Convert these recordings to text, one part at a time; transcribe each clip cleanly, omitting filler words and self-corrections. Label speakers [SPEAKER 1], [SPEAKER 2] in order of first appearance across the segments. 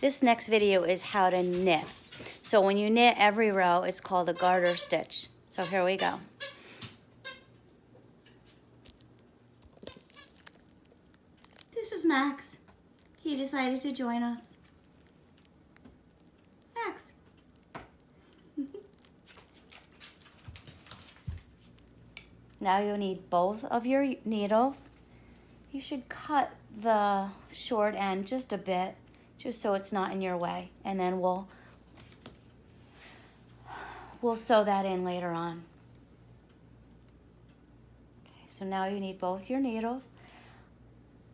[SPEAKER 1] This next video is how to knit. So when you knit every row, it's called a garter stitch. So here we go. This is Max. He decided to join us. Max. Now you'll need both of your needles. You should cut the short end just a bit, just so it's not in your way. And then we'll sew that in later on. Okay, so now you need both your needles.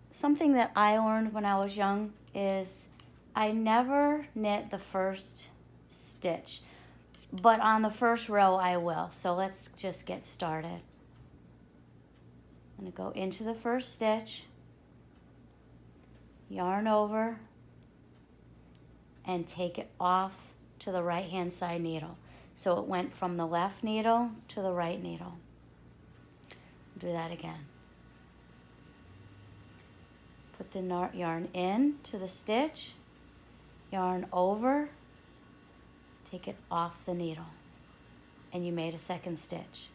[SPEAKER 1] Something that I learned when I was young is I never knit the first stitch, but on the first row I will. So let's just get started. I'm going to go into the first stitch, yarn over, and take it off to the right hand side needle. So it went from the left needle to the right needle. Do that again. Put the yarn in to the stitch, yarn over, take it off the needle, and you made a second stitch.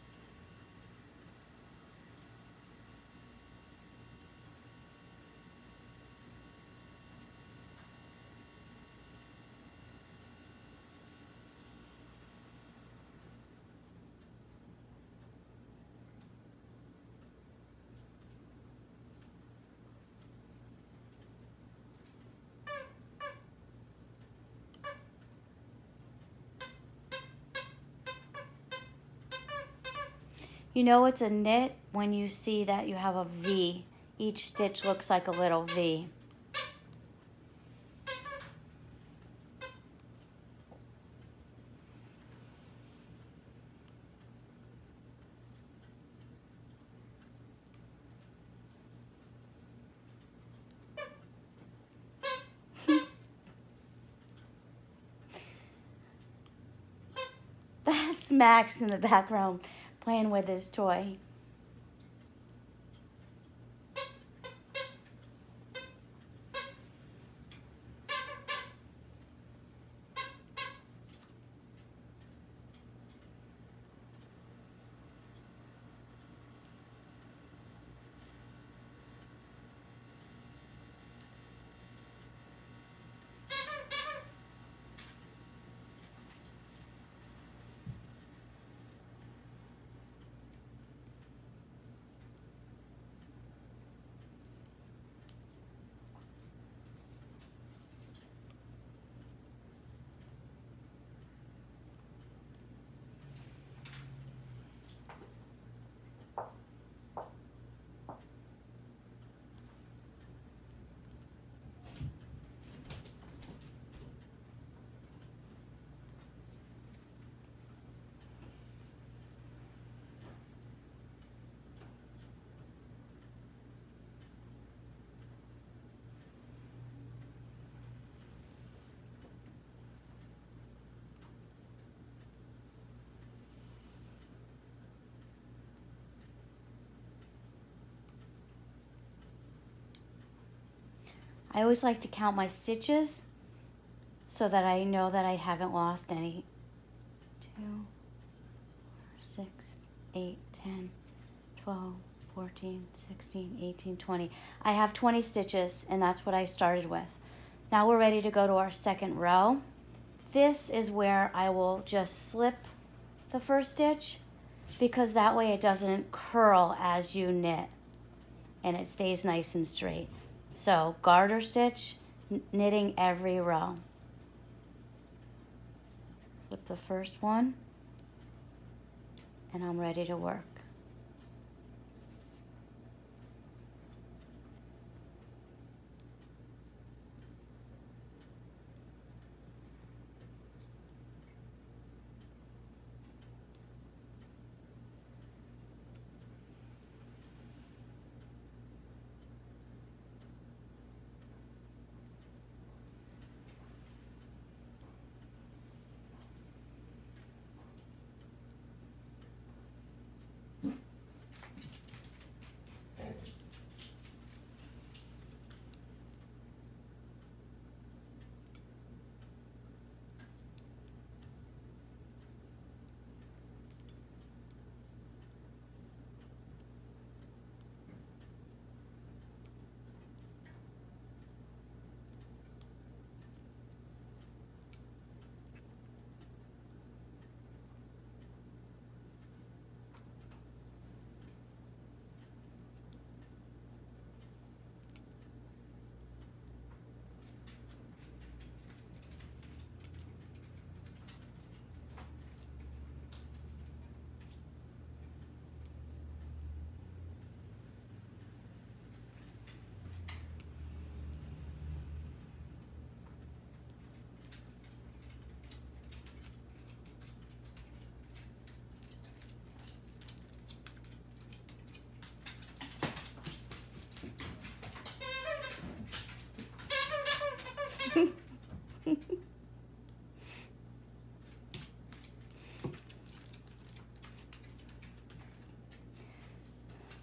[SPEAKER 1] You know it's a knit when you see that you have a V. Each stitch looks like a little V. That's Max in the background playing with his toy. I always like to count my stitches so that I know that I haven't lost any. 2, 4, 6, 8, 10, 12, 14, 16, 18, 20. I have 20 stitches, and that's what I started with. Now we're ready to go to our second row. This is where I will just slip the first stitch, because that way it doesn't curl as you knit and it stays nice and straight. So garter stitch, knitting every row. Slip the first one, and I'm ready to work.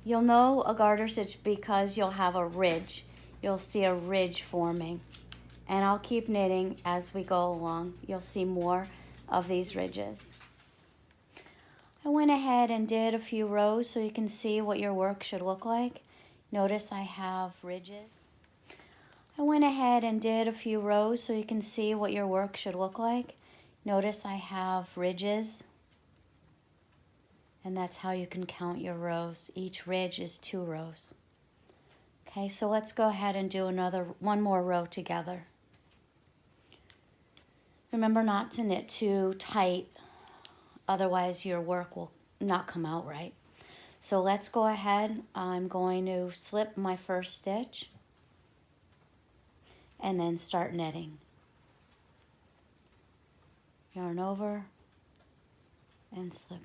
[SPEAKER 1] You'll know a garter stitch because you'll have a ridge. You'll see a ridge forming. And I'll keep knitting as we go along. You'll see more of these ridges. I went ahead and did a few rows so you can see what your work should look like. Notice I have ridges. I went ahead and did a few rows so you can see what your work should look like. Notice I have ridges. And that's how you can count your rows. Each ridge is 2 rows. Okay, so let's go ahead and do one more row together. Remember not to knit too tight, otherwise your work will not come out right. So let's go ahead. I'm going to slip my first stitch and then start knitting. Yarn over and slip.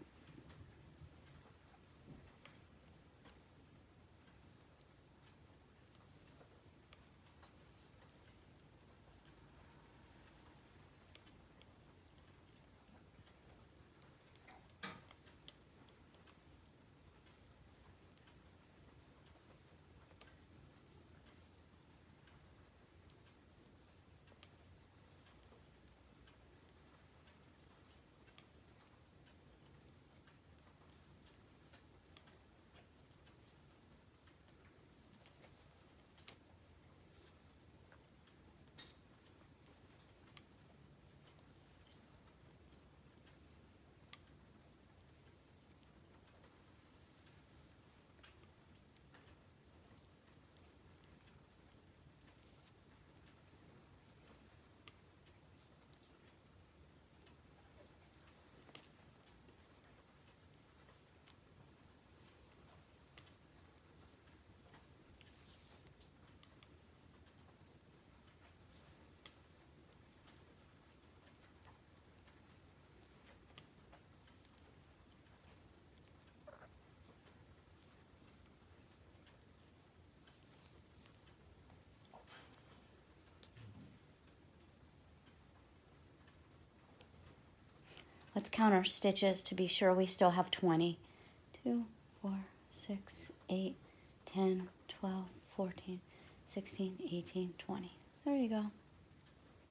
[SPEAKER 1] Let's count our stitches to be sure we still have 20. 2, 4, 6, 8, 10, 12, 14, 16, 18, 20. There you go.